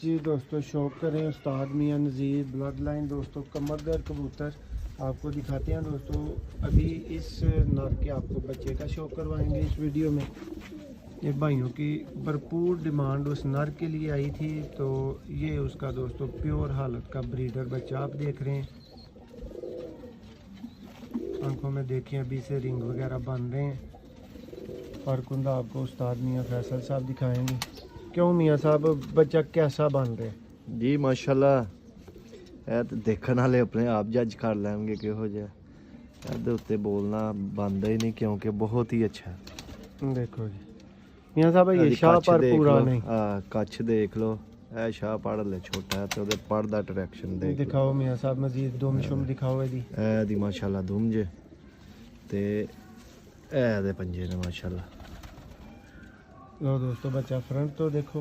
जी दोस्तों, शौक करें उस्ताद मियां नज़ीर ब्लड लाइन। दोस्तों कमरगर कबूतर आपको दिखाते हैं। दोस्तों अभी इस नर के आपको बच्चे का शौक करवाएंगे इस वीडियो में। ये भाइयों की भरपूर डिमांड उस नर के लिए आई थी, तो ये उसका दोस्तों प्योर हालत का ब्रीडर बच्चा आप देख रहे हैं। आंखों में देखिए अभी से रिंग वगैरह बन रहे हैं। और कुंदा आपको उस्ताद मियां फैसल साहब दिखाएंगे। क्यों मियां साहब, बच्चा कैसा बन रहा है? जी माशाल्लाह, ਇਹ ਤੇ ਦੇਖਣ ਵਾਲੇ ਆਪਣੇ ਆਪ ਜੱਜ ਕਰ ਲੈਣਗੇ ਕਿਹੋ ਜਿਹਾ। ਇਹਦੇ ਉੱਤੇ ਬੋਲਣਾ ਬਣਦਾ ਹੀ ਨਹੀਂ ਕਿਉਂਕਿ ਬਹੁਤ ਹੀ ਅੱਛਾ ਹੈ। देखो जी मियां साहब, ये शाह पर पूरा नहीं। ਕੱਛ ਦੇਖ ਲਓ, ਇਹ ਸ਼ਾਹ ਪੜ ਲੈ ਛੋਟਾ ਹੈ ਤੇ ਉਹਦੇ ਪੜ ਦਾ ਡਾਇਰੈਕਸ਼ਨ ਦੇਖ ਲਓ। दिखाओ मियां साहब, मजीद दुम शुम दिखाओ ਇਹਦੀ। ਇਹਦੀ ਮਾਸ਼ਾਅੱਲਾ ਦੁਮ ਜੇ ਤੇ ਇਹਦੇ ਪੰਜੇ ਨੇ ਮਾਸ਼ਾਅੱਲਾ। लो दोस्तों, बच्चा फ्रंट तो देखो।